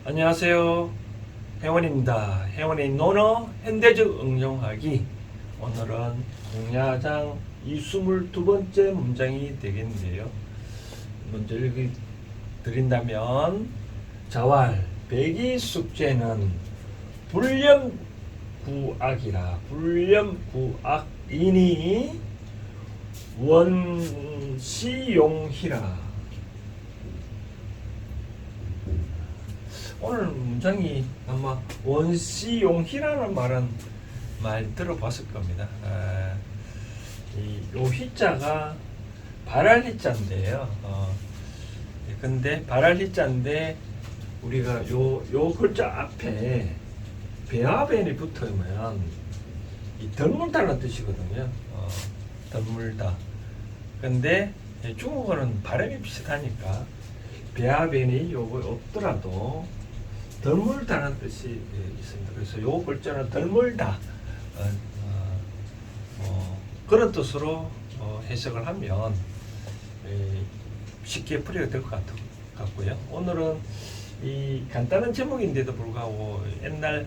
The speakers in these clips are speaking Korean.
안녕하세요. 혜원입니다. 혜원의 논어 현대적 응용하기. 오늘은 공야장 22번째 문장이 되겠는데요. 먼저 읽어 드린다면, 자왈 백이 숙제는 불렴구악이라. 불렴구악이니 원시용희라. 오늘 문장이 아마 원시용희라는 말은 많이 들어봤을 겁니다. 요 희자가 발할 희자인데요. 근데 발할 희자인데 우리가 요 글자 앞에 배아변이 붙으면 이 덜물다는 뜻이거든요. 덜물다. 근데 중국어는 발음이 비슷하니까 배아변이 요거 없더라도 덜물다는 뜻이 있습니다. 그래서 요 글자는 덜물다, 그런 뜻으로 해석을 하면 쉽게 풀이가 될 것 같고요. 오늘은 이 간단한 제목인데도 불구하고 옛날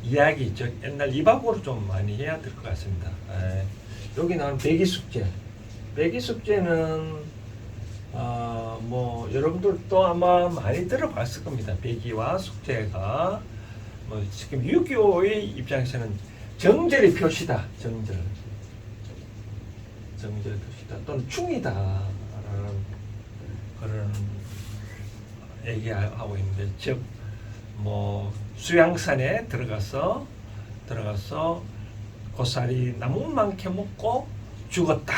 이야기, 즉 옛날 이박으로 좀 많이 해야 될 것 같습니다. 여기 나온 백이숙제. 백이숙제는 여러분들도 아마 많이 들어봤을 겁니다. 백이와 숙제가 지금 유교의 입장에서는 정절의 표시다. 정절 표시다. 또는 충이다 라는 그런 얘기하고 있는데, 즉 수양산에 들어가서 고사리 나무 많게 먹고 죽었다,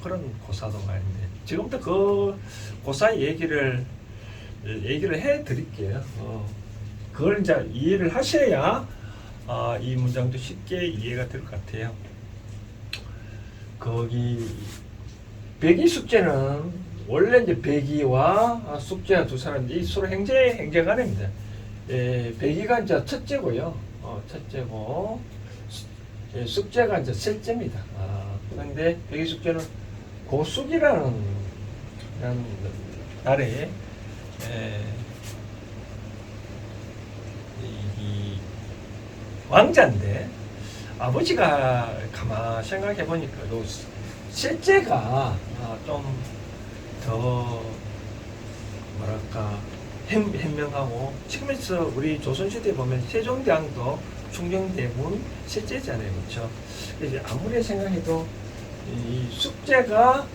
그런 고사도 많은데, 지금부터 그 고사 얘기를 해 드릴게요. 그걸 이제 이해를 하셔야 이 문장도 쉽게 이해가 될 것 같아요. 거기 백이 숙제는 원래 이제 백이와 숙제가 두 사람이 서로 행제간입니다. 백이가 이제 첫째고요. 첫째고 숙제가 이제 셋째입니다. 그런데 백이 숙제는 고숙이라는 나라에 이 왕자인데, 아버지가 가만 생각해 보니까 요 셋째가 좀 더 뭐랄까 현명하고, 지금에서 우리 조선시대에 보면 세종대왕도 충정대군 셋째잖아요, 그렇죠? 그래서 아무리 생각해도 이 숙제가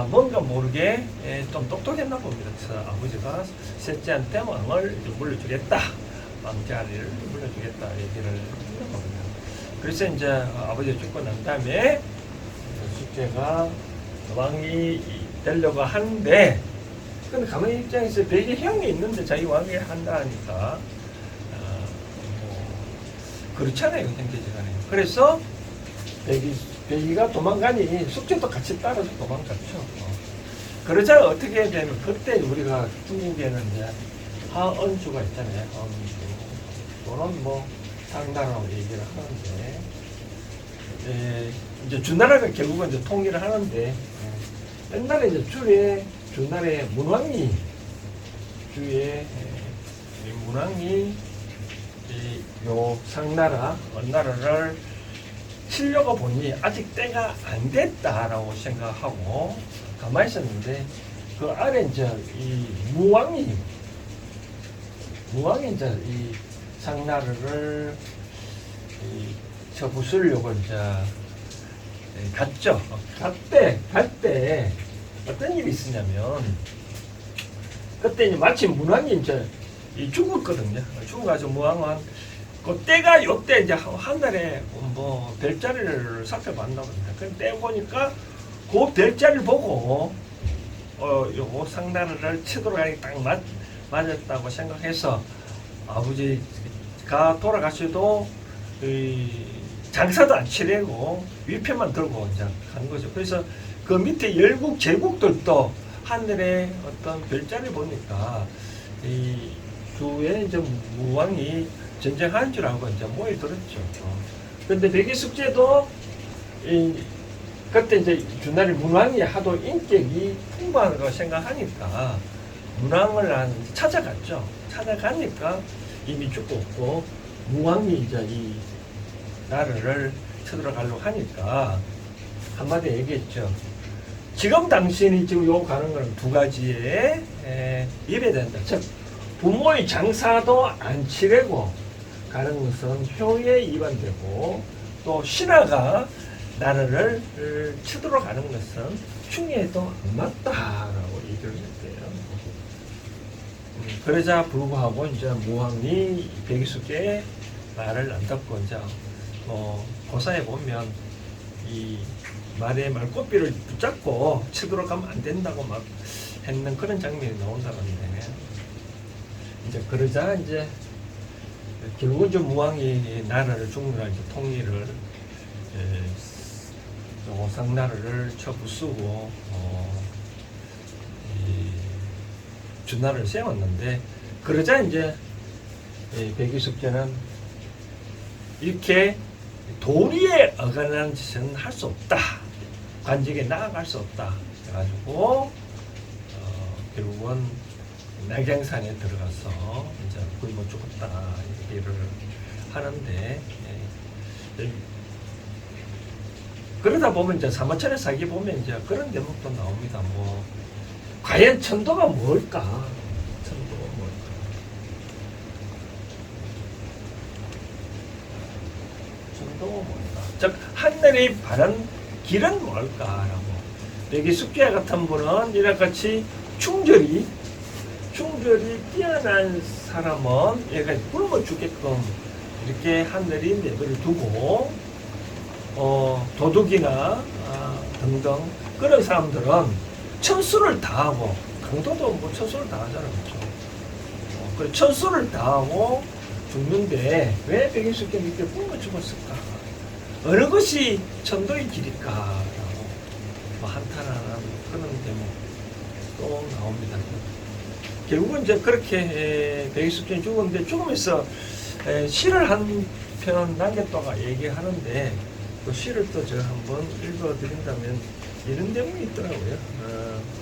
뭔가 모르게 좀 똑똑했나 봅니다. 그래서 아버지가 셋째한테 왕을 물려주겠다, 왕자리를 물려주겠다 얘기를 했나 봅니다. 그래서 이제 아버지가 죽고 난 다음에 숙제가 왕이 되려고 하는데, 근데 가만히 입장에서 백의 형이 있는데 자기 왕이 한다 하니까 그렇잖아요, 형제지간에. 그래서 백이가 도망가니 숙제도 같이 따라서 도망갔죠. 그러자 어떻게 되면, 그때 우리가 중국에는 이제 하언주가 있잖아요. 하언주 또는 상나라고 얘기를 하는데, 이제 주나라가 결국은 이제 통일을 하는데, 옛날에 이제 주나라의 문왕이 요 상나라, 원나라를 치려고 보니 아직 때가 안 됐다라고 생각하고 가만히 있었는데, 그 아래 이제 이 무왕이 이제 이 상나라를 쳐부수려고 이제 갔죠. 갈 때 어떤 일이 있었냐면, 그때 이제 마침 문왕이 이제 죽었거든요. 죽어가지고 무왕은 그 때가 요때 이제 하늘에 별자리를 살펴봤나 봅니다. 그때 보니까 그 별자리를 보고 요거 상나라를 치도록 하니 딱 맞았다고 생각해서 아버지가 돌아가셔도 장사도 안 치려고 위패만 들고 이제 간 거죠. 그래서 그 밑에 열국 제국들도 하늘에 어떤 별자리를 보니까 이 주에 이제 무왕이 전쟁하는 줄 알고 이제 모여들었죠. 그런데 백의 숙제도 그때 이제 주나리 문왕이 하도 인격이 풍부하다고 생각하니까 문왕을 찾아갔죠. 찾아가니까 이미 죽었고 무왕이 이제 이 나라를 쳐들어가려고 하니까 한마디 얘기했죠. 지금 당신이 지금 요 가는 건 두 가지에 입에 된다. 즉 부모의 장사도 안 치르고 가는 것은 효에 위반되고 또 신하가 나라를 치도록 가는 것은 충의에도 안 맞다라고 얘기를 했대요. 그러자 불구하고 이제 무왕이 백이숙의 말을 안 듣고 이제 고사에 보면 이 말의 말꼬비를 붙잡고 치도록 가면 안 된다고 막 했는 그런 장면이 나온다는데 이제 그러자 이제 결국은 좀 무왕이 나라를 중국이랑 이제 통일을 오상나라를 쳐부수고 준나라를 세웠는데 그러자 이제 백이숙제는 이렇게 도리에 어긋나는 짓은 할 수 없다. 관직에 나아갈 수 없다. 그래가지고 결국은 낙양산에 들어가서 이제 굶어 죽었다 얘기를 하는데 그러다 보면 이제 사마천의 사기 보면 이제 그런 대목도 나옵니다. 뭐 과연 천도가 뭘까? 천도가 뭘까? 천도가 뭘까? 즉 하늘이 바른 길은 뭘까라고. 백이숙제 같은 분은 이렇같이 충절이 뛰어난 사람은 얘가 굶어 죽게끔 이렇게 하늘이 내버려 두고 도둑이나 등등 그런 사람들은 천수를 다하고 강도도 뭐 천수를 다하잖아요. 그렇죠? 천수를 다하고 죽는데 왜 백이숙제 이렇게 굶어 죽었을까? 어느 것이 천도의 길일까라고 한탄하는 그런 대목도 나옵니다. 결국은 이제 그렇게 백이숙제는 죽었는데 죽으면서 시를 한 편 남겼다가 얘기하는데 그 시를 또 제가 한번 읽어드린다면 이런 대목이 있더라고요.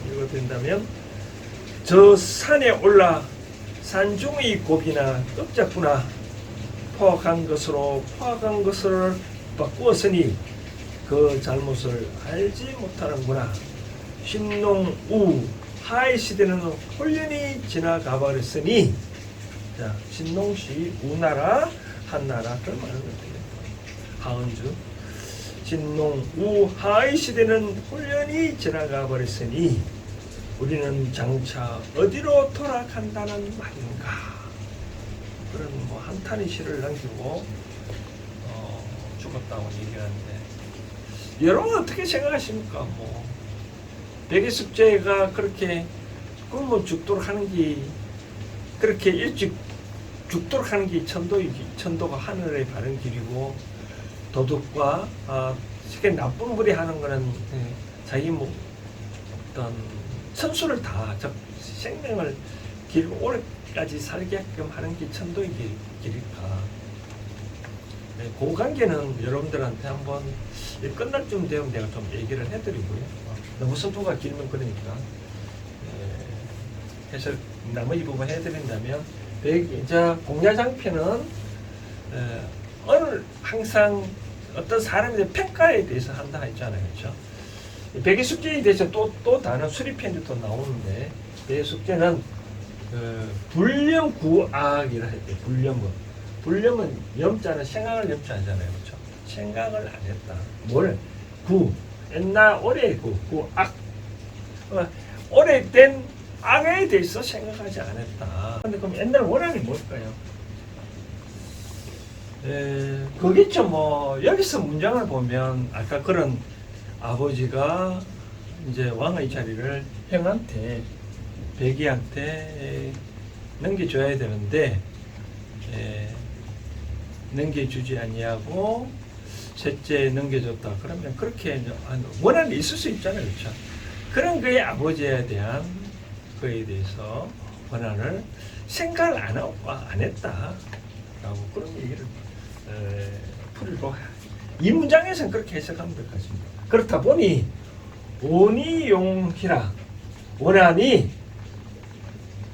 읽어드린다면 저 산에 올라 산중의 고비나 읍작구나 포악한 것을 바꾸었으니 그 잘못을 알지 못하는구나. 신농우 하의 시대는 홀연히 지나가 버렸으니 자 신농시 우나라 한나라 그런 말을 해요. 하은주 신농우 하의 시대는 홀연히 지나가 버렸으니 우리는 장차 어디로 돌아간다는 말인가. 그런 뭐 한탄의 시를 남기고 죽었다고 얘기하는데 여러분 어떻게 생각하십니까? 뭐 백이숙제가 그렇게 굶어 죽도록 하는 게 그렇게 일찍 죽도록 하는 게 천도가 하늘의 바른 길이고 도둑과 쉽게 나쁜 불이 하는 거는 자기 뭐 어떤 선수를 다 생명을 길고 오래까지 살게끔 하는 게 천도의 길일까? 그 관계는 여러분들한테 한번 끝날 쯤 되면 내가 좀 얘기를 해드리고요. 너무 서두가 길면 그러니까 해서 나머지 부분 해드린다면 이제 공야장편은 항상 어떤 사람에 대한 평가에 대해서 한다 했잖아요. 그렇죠? 백이숙제에 대해서 또 다른 수리편이 또 나오는데 백이숙제는 불념구악이라 했대요. 불념은 염자는 생각을 염자하잖아요. 그렇죠? 생각을 안 했다. 뭘? 옛날 오래 구악. 오래된 악에 대해서 생각하지 않았다. 근데 그럼 옛날 원한이 뭘까요? 그겠죠. 뭐 여기서 문장을 보면 아까 그런 아버지가 이제 왕의 자리를 형한테 백이한테 넘겨줘야 되는데 넘겨주지 아니하고 셋째 넘겨줬다. 그러면 그렇게 원한이 있을 수 있잖아요. 그렇죠? 그런 그의 아버지에 대한 그에 대해서 원한을 생각을 안 했다라고 그런 얘기를 풀고 이 문장에서는 그렇게 해석하면 될 것 같습니다. 그렇다 보니 원이용희라 원한이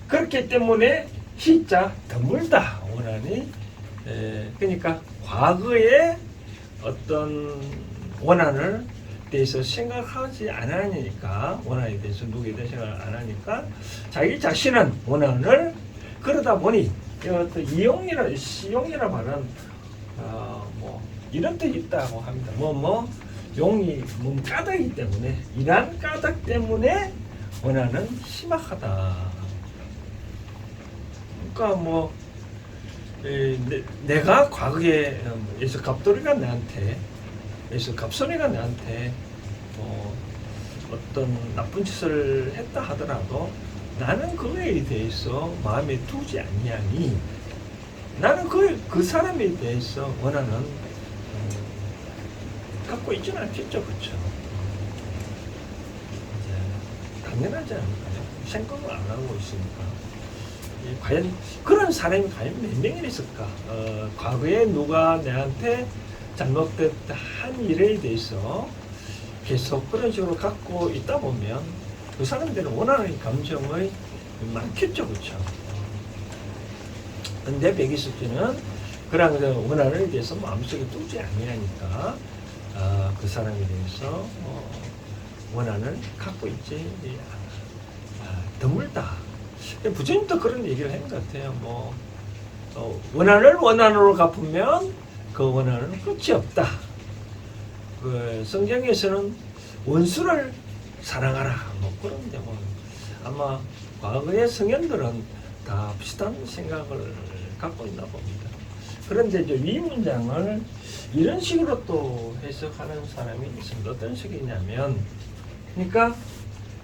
그렇기 때문에 시자 드물다 원한이. 그러니까 과거에 어떤 원한을 대해서 생각하지 않으니까, 원한에 대해서 누구에 대해서 생각을 안 하니까 자기 자신은 원한을, 그러다 보니 어떤 이용이나 시용이라 말은 뭐 이런 뜻이 있다고 합니다. 용이 몸 까닭이기 때문에, 이러한 까닭 때문에 원한은 희박하다. 그러니까 뭐 내가 과거에 예수 갑돌이가 나한테, 예수 갑선이가 나한테 어떤 나쁜 짓을 했다 하더라도 나는 그거에 대해서 마음에 두지 아니하니, 나는 그 사람에 대해서 원하는 갖고 있지는 않겠죠, 그렇죠? 당연하지 않을까요? 생각을 안 하고 있으니까. 과연 그런 사람이 과연 몇 명이나 있을까? 과거에 누가 내한테 잘못된 한 일에 대해서 계속 그런 식으로 갖고 있다 보면 그 사람들은 원하는 감정이 많겠죠, 그렇죠? 근데 백이숙지는 그런 원한에 대해서 마음속에 두지 아니하니까 그 사람에 대해서 원한을 갖고 있지 드물다. 부처님도 그런 얘기를 한 것 같아요. 원한을 원한으로 갚으면 그 원한은 끝이 없다. 그 성경에서는 원수를 사랑하라. 그런데 아마 과거의 성현들은 다 비슷한 생각을 갖고 있나 봅니다. 그런데 이제 이 문장을 이런 식으로 또 해석하는 사람이 있습니다. 어떤 식이냐면, 그러니까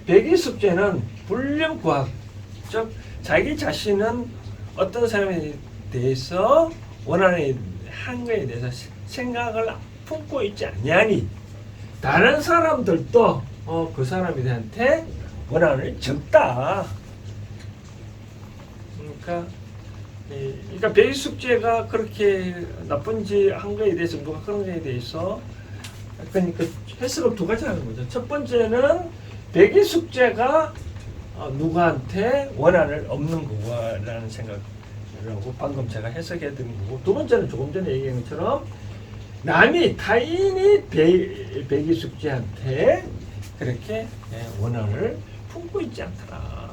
백이숙제는 불륜구학, 즉 자기 자신은 어떤 사람에 대해서 원하는 한 거에 대해서 생각을 품고 있지 아니하니 다른 사람들도 그 사람한테 원한을 적다. 그러니까 백이숙제가 그렇게 나쁜 짓 한 거에 대해서, 누가 그런 거에 대해서, 그러니까 해석을 두 가지 하는 거죠. 첫 번째는 백이숙제가 누구한테 원한을 없는 거라는 생각이라고 방금 제가 해석해 드린 거고, 두 번째는 조금 전에 얘기한 것처럼 타인이 백이숙제한테 그렇게 원한을 품고 있지 않더라.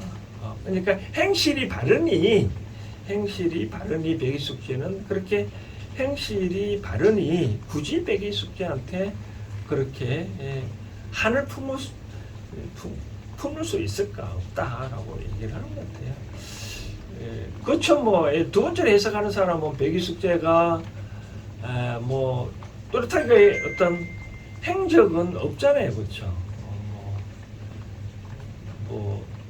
그러니까 행실이 바르니 백이숙제는 그렇게 행실이 바르니 굳이 백이숙제한테 그렇게 한을 품을 수 있을까? 없다라고 얘기를 하는 것 같아요. 그렇죠. 두 번째로 해석하는 사람은 백이숙제가 또렷하게 어떤 행적은 없잖아요, 그렇죠?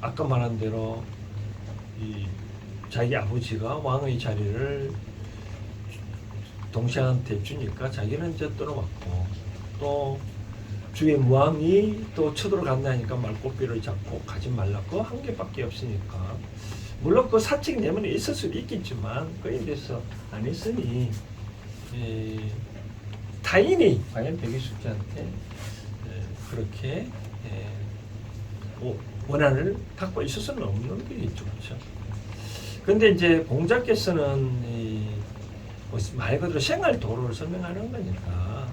아까 말한 대로 자기 아버지가 왕의 자리를 동생한테 주니까 자기는 이제 떨어왔고, 또 주의 무왕이 또 쳐들어간다니까 말꼬비를 잡고 가지 말라고 한 개밖에 없으니까, 물론 그 사책 내면에 있을 수도 있겠지만 그에 대해서 안 했으니 타인이 과연 백이숙제한테 그렇게 원한을 갖고 있을 수는 없는 게 있죠, 그렇죠? 근데 이제 공자께서는 말 그대로 생활 도로를 설명하는 거니까,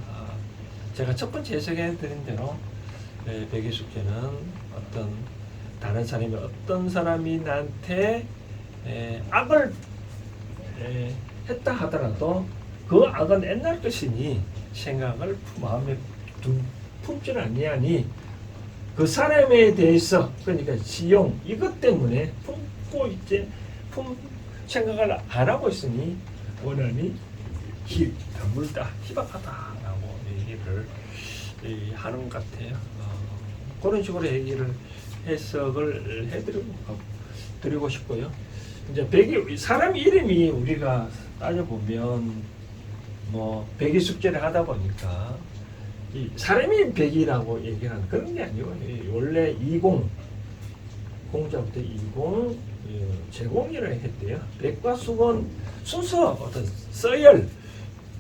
제가 첫 번째 해석해 드린 대로 백이숙제는 어떤 다른 사람이, 어떤 사람이 나한테 악을 했다 하더라도 그 악은 옛날 것이니 생각을 마음에 품지는 아니하니 그 사람에 대해서, 그러니까 지용 이것 때문에 품고 있지, 생각을 안 하고 있으니 원한이 드물다, 희박하다라고 얘기를 하는 것 같아요. 그런 식으로 얘기를 해석을 해드리고 싶고요. 이제 사람 이름이 우리가 따져보면 백이숙제를 하다 보니까 사람이 백이라고 얘기하는 그런 게 아니고, 원래 공자부터 제공이라고 했대요. 백과 수건, 순서, 어떤 서열,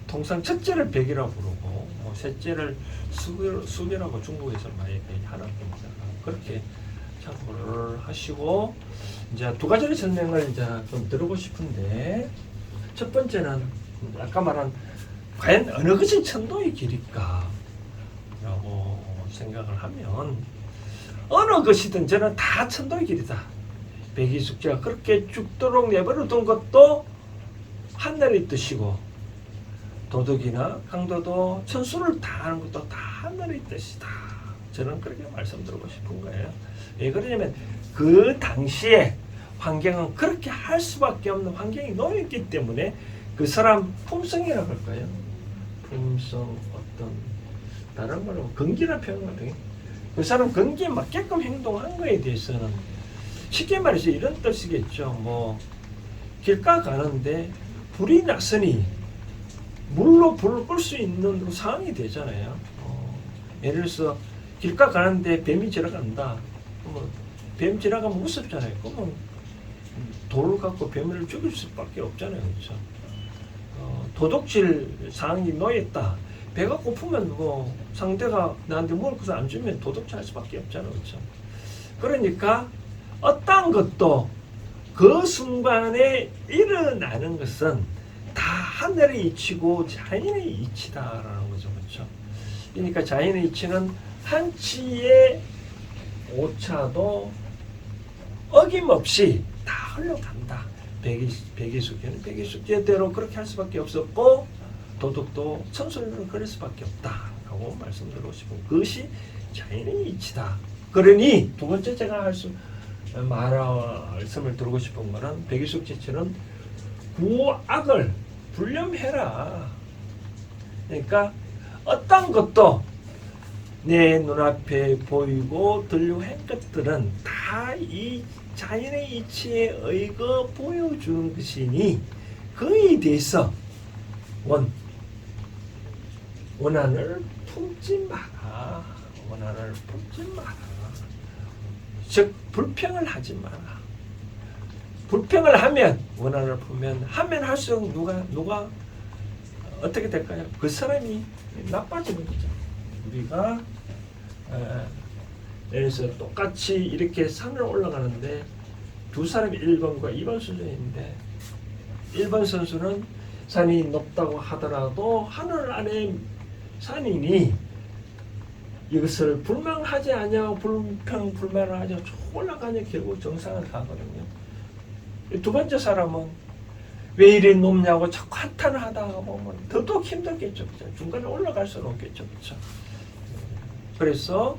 통상 첫째를 백이라고 부르고 셋째를 수비라고 중국에서 많이 하는 겁니다. 그렇게 참고를 하시고, 이제 두 가지의 설명을 이제 좀 들어보고 싶은데, 첫 번째는 아까 말한 과연 어느 것이 천도의 길일까 라고 생각을 하면, 어느 것이든 저는 다 천도의 길이다. 백이숙제가 그렇게 죽도록 내버려 둔 것도 하늘의 뜻이고, 도덕이나 강도도 천수를 다하는 것도 다 하늘의 뜻이다. 저는 그렇게 말씀드리고 싶은 거예요. 왜 그러냐면 그 당시에 환경은 그렇게 할 수밖에 없는 환경이 놓였기 때문에 그 사람 품성이라고 할까요? 품성, 어떤 다른 말로 건기라 표현하거든요. 그 사람 건기에 맞게끔 행동한 거에 대해서는 쉽게 말해서 이런 뜻이겠죠. 뭐 길가 가는데 불이 났으니 물로 불을 끌 수 있는 상황이 되잖아요. 예를 들어서 길가 가는데 뱀이 지나간다. 그러면 뱀 지나가면 무섭잖아요. 그러면 돌을 갖고 뱀을 죽일 수밖에 없잖아요. 그렇죠? 도둑질 상황이 놓였다. 배가 고프면 뭐 상대가 나한테 먹을 것을 안 주면 도둑질 할 수밖에 없잖아요. 그렇죠? 그러니까 어떤 것도 그 순간에 일어나는 것은 다 하늘의 이치고 자연의 이치다라는 거죠. 그렇죠? 그러니까 자연의 이치는 한치의 오차도 어김없이 다 흘러간다. 백이숙제는 백이숙제대로 그렇게 할 수밖에 없었고, 도덕도 천술로 그럴 수밖에 없다라고 말씀드리고 싶은 그것이 자연의 이치다. 그러니 두 번째 제가 말씀을 드리고 싶은 거는, 백이숙제처럼 구악을 불념해라. 그러니까 어떤 것도 내 눈앞에 보이고 들리고 한 것들은 다 이 자연의 이치에 의거 보여주는 것이니 그에 대해서 원한을 품지 마라. 원한을 품지 마라. 즉 불평을 하지 마라. 불평을 하면, 원한을 품으면 하면 할수록 누가 어떻게 될까요? 그 사람이 나빠지는 거죠. 우리가 예를 들어서 똑같이 이렇게 산을 올라가는데 두 사람이 1번과 2번 수준인데, 1번 선수는 산이 높다고 하더라도 하늘 안에 산이니 이것을 불망하지 않냐, 불평불만을 하냐, 올라가냐, 결국 정상을 가거든요. 두 번째 사람은 왜 이리 높냐고 자꾸 한탄을 하다가 보면 더더욱 힘들겠죠. 그죠? 중간에 올라갈 수는 없겠죠. 그죠? 그래서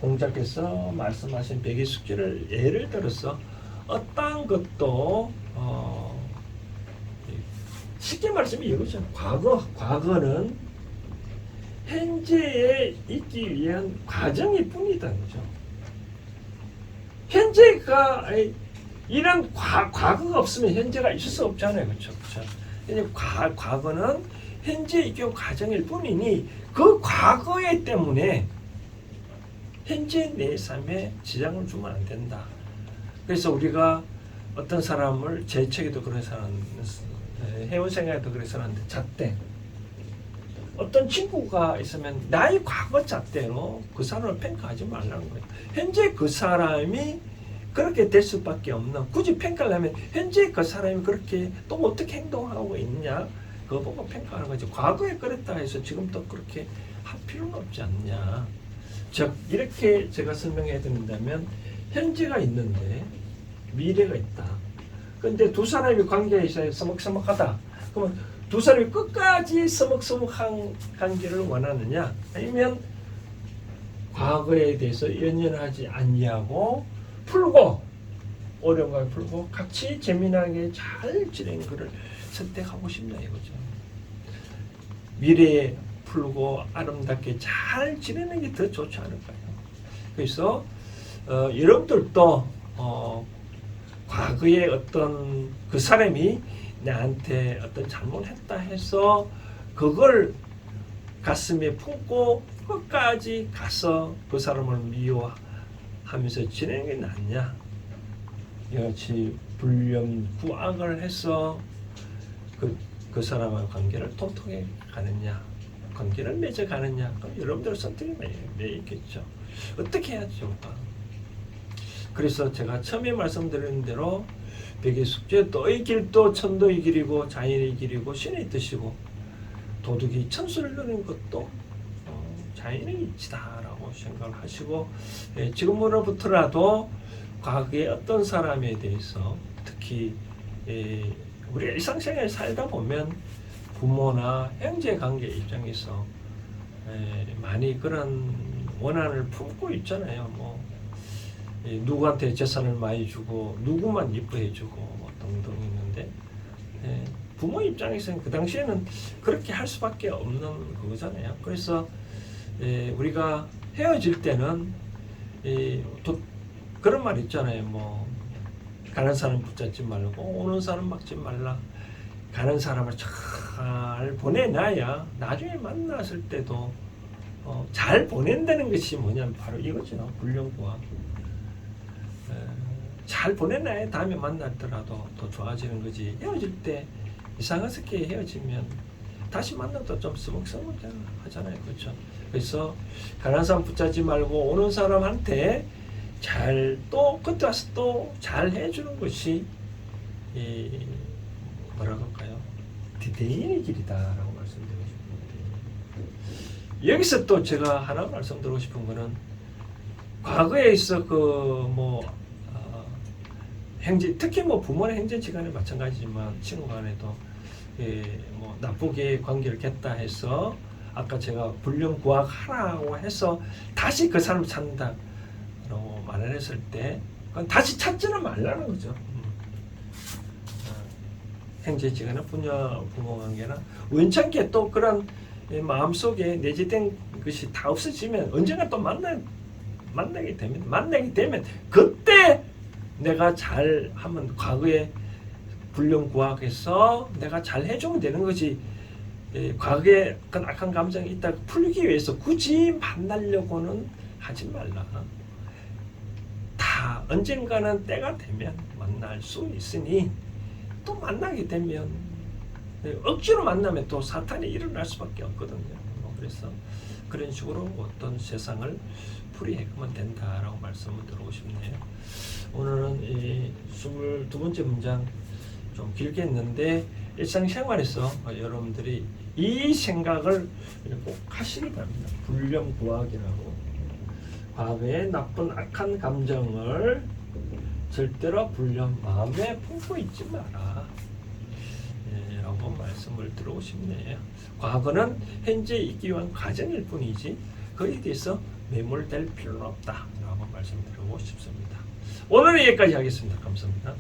공자께서 말씀하신 백이숙제를 예를 들어서 어떠한 것도 쉽게 말씀이 이거죠. 과거는 현재에 있기 위한 과정일 뿐이다. 그죠? 현재가 이런 과거가 없으면 현재가 있을 수 없잖아요. 그렇죠? 그렇죠? 과거는 현재 있기 과정일 뿐이니 그 과거에 때문에 현재 내 삶에 지장을 주면 안 된다. 그래서 우리가 어떤 사람을, 제 책에도 그런 사람, 해운 생활에도 그런 사람한테 잣대, 어떤 친구가 있으면 나의 과거 잣대로 그 사람을 평가하지 말라는 거예요. 현재 그 사람이 그렇게 될 수밖에 없는, 굳이 평가를 하면 현재 그 사람이 그렇게 또 어떻게 행동하고 있냐, 그거 보고 평가하는 거지. 과거에 그랬다 해서 지금 또 그렇게 할 필요는 없지 않냐. 즉 이렇게 제가 설명해 드린다면, 현재가 있는데 미래가 있다. 근데 두 사람이 관계에 있어서 서먹서먹하다. 그러면 두 사람이 끝까지 서먹서먹한 관계를 원하느냐, 아니면 과거에 대해서 연연하지 않냐고 풀고, 어려운 걸 풀고 같이 재미나게 잘 지내는 것을 선택하고 싶냐 이거죠. 미래에 풀고 아름답게 잘 지내는 게 더 좋지 않을까요? 그래서 여러분들도 과거에 어떤 그 사람이 나한테 어떤 잘못했다 해서 그걸 가슴에 품고 끝까지 가서 그 사람을 미워하면서 지내는 게 낫냐, 이같이 불념 구악을 해서 그 사람과 관계를 통통해 가느냐, 관계를 맺어 가느냐, 그럼 여러분들 선택이 매 있겠죠. 어떻게 해야 좋을까? 그래서 제가 처음에 말씀드린 대로 백의 숙제 너의 길도 천도의 길이고 자연의 길이고 신의 뜻이고 도둑이 천수를 누리는 것도 자연의 이치다라고 생각을 하시고 지금으로부터라도 과거의 어떤 사람에 대해서 특히 우리 일상생활에 살다 보면 부모나 형제 관계 입장에서 많이 그런 원한을 품고 있잖아요. 뭐 누구한테 재산을 많이 주고 누구만 이뻐해주고 뭐 등등 있는데 부모 입장에서는 그 당시에는 그렇게 할 수밖에 없는 그거잖아요. 그래서 우리가 헤어질 때는 그런 말 있잖아요. 뭐 가는 사람 붙잡지 말고 오는 사람 막지 말라. 가는 사람을 잘 보내놔야 나중에 만났을 때도 잘 보낸다는 것이 뭐냐면 바로 이거죠. 불륜구학. 잘 보내놔야 다음에 만났더라도 더 좋아지는 거지. 헤어질 때 이상하게 헤어지면 다시 만나도 좀 서먹서먹 하잖아요. 그렇죠? 그래서 가는 사람 붙잡지 말고 오는 사람한테 잘 또 그때 와서 또 잘 해주는 것이 뭐라고 할까요? 디테일의 길이다라고 말씀드리고 싶은데 여기서 또 제가 하나 말씀드리고 싶은 거는 과거에 있어 행제 특히 뭐 부모나 형제지간에 마찬가지지만 친구 간에도 뭐 나쁘게 관계를 겠다 해서 아까 제가 불륜구학하라고 해서 다시 그 사람 찾는다라고 말을 했을 때 그건 다시 찾지는 말라는 거죠. 형제지간에 부모 관계나 원천계 또 그런 마음속에 내재된 것이 다 없어지면 언젠가 또 만나게 되면 그때 내가 잘 하면 과거에 불륜구학해서 내가 잘 해주면 되는 거지. 과거에 그 악한 감정이 있다고 풀기 위해서 굳이 만나려고는 하지 말라. 다 언젠가는 때가 되면 만날 수 있으니 또 만나게 되면 억지로 만나면 또 사탄이 일어날 수밖에 없거든요. 그래서 그런 식으로 어떤 세상을 풀이해가면 된다라고 말씀을 드리고 싶네요. 오늘은 이 22번째 문장 좀 길게 했는데 일상생활에서 여러분들이 이 생각을 꼭 하시기 바랍니다. 불륜구학이라고 과거의 나쁜 악한 감정을 절대로 불륜 마음에 품고 있지 마라 라고 말씀을 드리고 싶네요. 과거는 현재 있기 위한 과정일 뿐이지 거기에 대해서 매몰될 필요는 없다 라고 말씀드리고 싶습니다. 오늘은 여기까지 하겠습니다. 감사합니다.